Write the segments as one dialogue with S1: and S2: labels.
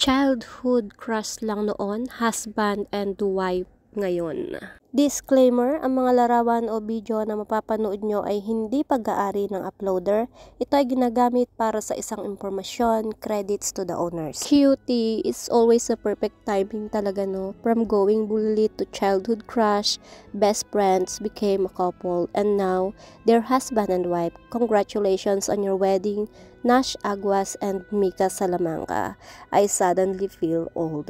S1: Childhood crush lang noon, husband and wife ngayon. Disclaimer, ang mga larawan o video na mapapanood nyo ay hindi pag-aari ng uploader. Ito ay ginagamit para sa isang impormasyon, credits to the owners. Cutie is always a perfect timing talaga, no? From going bully to childhood crush, best friends became a couple, and now they're husband and wife. Congratulations on your wedding, Nash Aguas and Mika Salamanca. I suddenly feel old.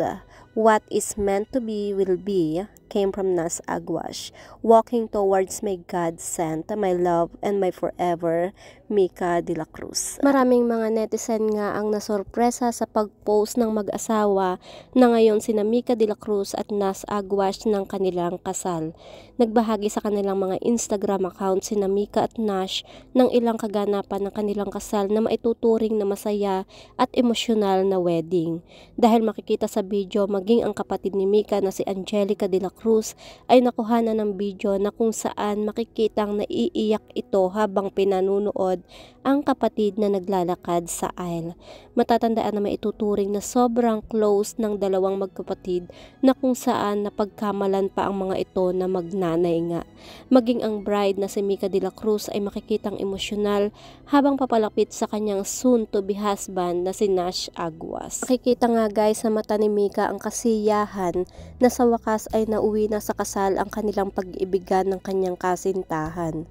S1: What is meant to be will be came from Nash Aguas. Walking towards my God sent, my love and my forever, Mika de la Cruz. Maraming mga netizen nga ang nasorpresa sa pag-post ng mag-asawa na ngayon sina Mika de la Cruz at Nash Aguas ng kanilang kasal. Nagbahagi sa kanilang mga Instagram account sina Mika at Nash ng ilang kaganapan ng kanilang kasal na maituturing na masaya at emosyonal na wedding. Dahil makikita sa video, maging ang kapatid ni Mika na si Angelica de la Cruz ay nakuhanan ng video na kung saan makikitang naiiyak ito habang pinanunood ang kapatid na naglalakad sa aisle. Matatandaan na maituturing na sobrang close ng dalawang magkapatid na kung saan napagkamalan pa ang mga ito na magnanay nga. Maging ang bride na si Mika de la Cruz ay makikitang emosyonal habang papalapit sa kanyang soon-to-be husband na si Nash Aguas. Makikita nga guys sa mata ni Mika ang kasiyahan na sa wakas ay nauwi na sa kasal ang kanilang pag-iibigan ng kanyang kasintahan.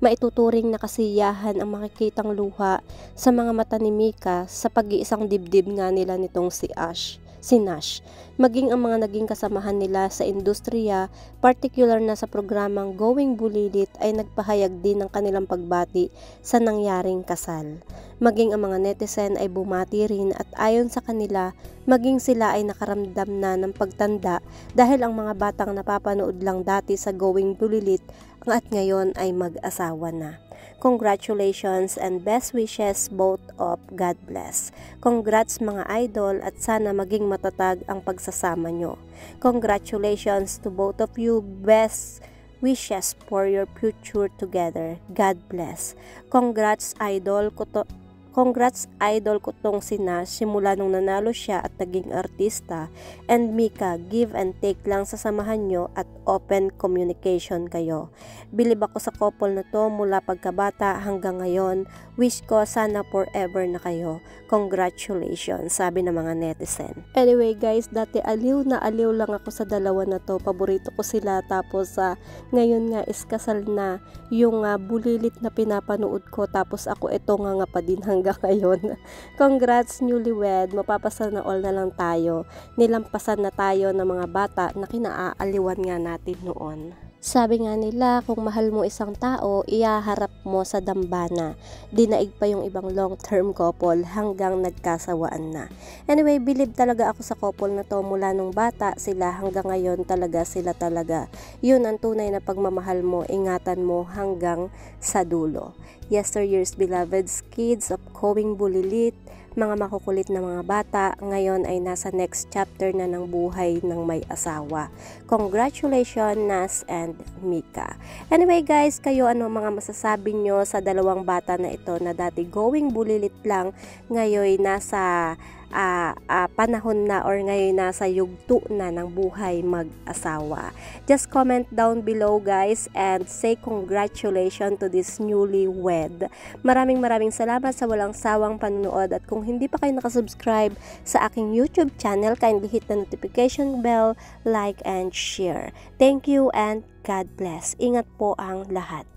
S1: Maituturing na kasiyahan ang makikitang luha sa mga mata ni Mika sa pag-iisang dibdib nga nila nitong si Nash. Maging ang mga naging kasamahan nila sa industriya, particular na sa programang Going Bulilit, ay nagpahayag din ng kanilang pagbati sa nangyaring kasal. Maging ang mga netizen ay bumati rin at ayon sa kanila, maging sila ay nakaramdam na ng pagtanda dahil ang mga batang napapanood lang dati sa Going Bulilit at ngayon ay mag-asawa na. Congratulations and best wishes both of God bless. Congrats mga idol at sana maging matatag ang pagsasama nyo. Congratulations to both of you. Best wishes for your future together. God bless. Congrats idol ko tong si Nash simula nung nanalo siya at naging artista, and Mika, give and take lang sa samahan nyo at open communication kayo. Bilib ako sa couple na to mula pagkabata hanggang ngayon. Wish ko sana forever na kayo. Congratulations, sabi ng mga netizen. Anyway guys, dati aliw na aliw lang ako sa dalawa na to. Paborito ko sila, tapos ngayon nga is kasal na yung bulilit na pinapanood ko, tapos ako ito nga pa din hanggang ngayon. Congrats newlywed, mapapasana all na lang tayo. Nilampasan na tayo ng mga bata na kinaaaliwan nga natin noon. Sabi nga nila, kung mahal mo isang tao, iyaharap mo sa dambana. Dinaig pa yung ibang long-term couple hanggang nagkasawaan na. Anyway, believe talaga ako sa couple na to mula nung bata sila hanggang ngayon, talaga sila talaga. Yun ang tunay na pagmamahal mo, ingatan mo hanggang sa dulo. Yesteryear's beloveds, kids of Going Bulilit, mga makukulit na mga bata, ngayon ay nasa next chapter na ng buhay ng may asawa. Congratulations Nash and Mika. Anyway guys, kayo ano mga masasabi nyo sa dalawang bata na ito na dati Going Bulilit lang, ngayon nasa panahon na or ngayon nasa yugto na ng buhay mag-asawa? Just comment down below guys and say congratulations to this newlywed. Maraming salamat sa walang sawang panunood, at kung hindi pa kayo nakasubscribe sa aking YouTube channel, kindly hit the notification bell, like and share. Thank you and God bless. Ingat po ang lahat.